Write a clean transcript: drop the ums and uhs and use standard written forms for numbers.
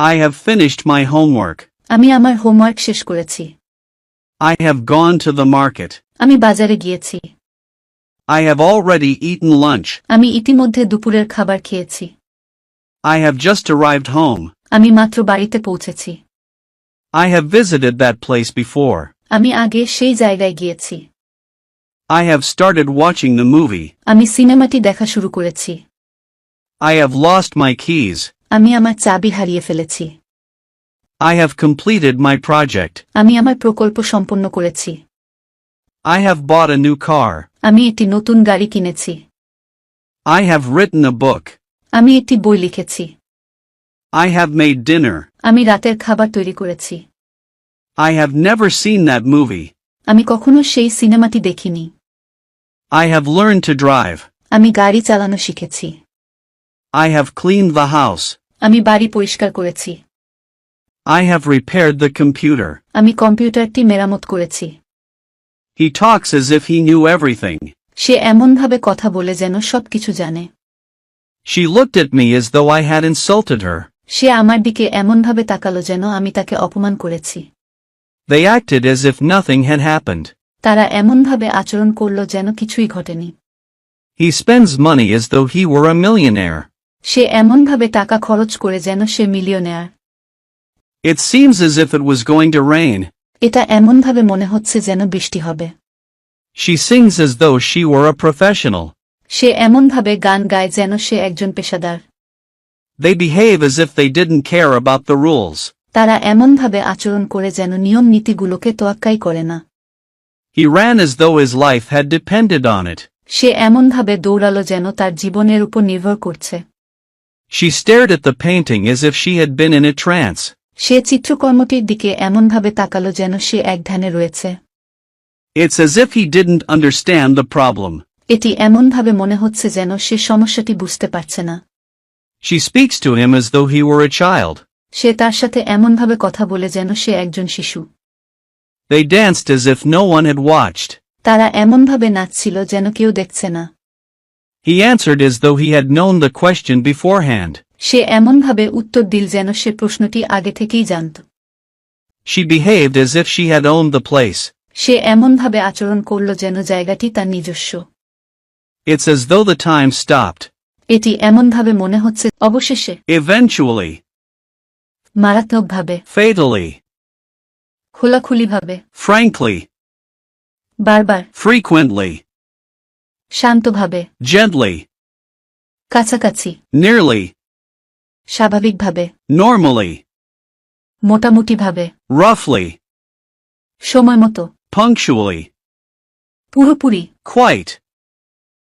I have finished my homework. আমি আমার homework শেষ করেছি। I have gone to the market. আমি বাজারে গিয়েছি। I have already eaten lunch. আমি ইতিমধ্যে দুপুরের খাবার খেয়েছি। I have just arrived home. আমি মাত্র বাড়িতে পৌঁছেছি। I have visited that place before. আমি আগে সেই জায়গায় গিয়েছি। I have started watching the movie. আমি সিনেমাটি দেখা শুরু করেছি। I have lost my keys. আমি আমার চাবি হারিয়ে ফেলেছি। I have completed my project. আমি আমার প্রকল্প সম্পন্ন করেছি। I have bought a new car. আমি একটি নতুন গাড়ি কিনেছি। I have written a book. আমি একটি বই লিখেছি। I have made dinner. আমি রাতের খাবার তৈরি করেছি। I have never seen that movie. আমি কখনো সেই সিনেমাটি দেখিনি। I have learned to drive. আমি গাড়ি চালানো শিখেছি। I have cleaned the house. আমি বাড়ি পরিষ্কার করেছি। I have repaired the computer. আমি কম্পিউটারটি মেরামত করেছি। He talks as if he knew everything. সে এমনভাবে কথা বলে যেন সবকিছু জানে। She looked at me as though I had insulted her. সে আমার দিকে এমনভাবে তাকালো যেন আমি তাকে অপমান করেছি। They acted as if nothing had happened. তারা এমনভাবে আচরণ করল যেন কিছুই ঘটেনি। He spends money as though he were a millionaire. সে এমনভাবে টাকা খরচ করে যেন সে millionaire. It seems as if it was going to rain. এটা এমনভাবে মনে হচ্ছে যেন বৃষ্টি হবে। She sings as though she were a professional. সে এমনভাবে গান গায় যেন সে একজন পেশাদার। They behave as if they didn't care about the rules. তারা এমনভাবে আচরণ করে যেন নিয়ম নীতিগুলোকে তোয়াক্কাই করে না। He ran as though his life had depended on it. সে এমনভাবে দৌড়ালো যেন তার জীবনের উপর নির্ভর করছে। She stared at the painting as if she had been in a trance. সে চিত্রকর্মটির দিকে এমনভাবে তাকালো যেন সে এক ধ্যানে রয়েছে। It's as if he didn't understand the problem. এটি এমনভাবে মনে হচ্ছে যেন সে সমস্যাটি বুঝতে পারছে না। She speaks to him as though he were a child. সে তার সাথে এমনভাবে কথা বলে যেন সে একজন শিশু। They danced as if no one had watched. তারা এমনভাবে নাচছিল যেন কেউ দেখছে না। He answered as though he had known the question beforehand. সে এমনভাবে উত্তর দিল যেন সে প্রশ্নটি আগে থেকেই জানত। She behaved as if she had owned the place. সে এমনভাবে আচরণ করল যেন জায়গাটি তার নিজস্ব। It's as though the time stopped. এটি এমনভাবে মনে হচ্ছে অবশেষে, Eventually. মারাত্মকভাবে, Fatally. খোলাখুলিভাবে, Frankly. বারবার, Frequently. শান্তভাবে, Gently. কাছাকাছি, Nearly. স্বাভাবিকভাবে, Normally. মোটামুটিভাবে, Roughly. সময়মতো, Punctually. পুরোপুরি, Quite.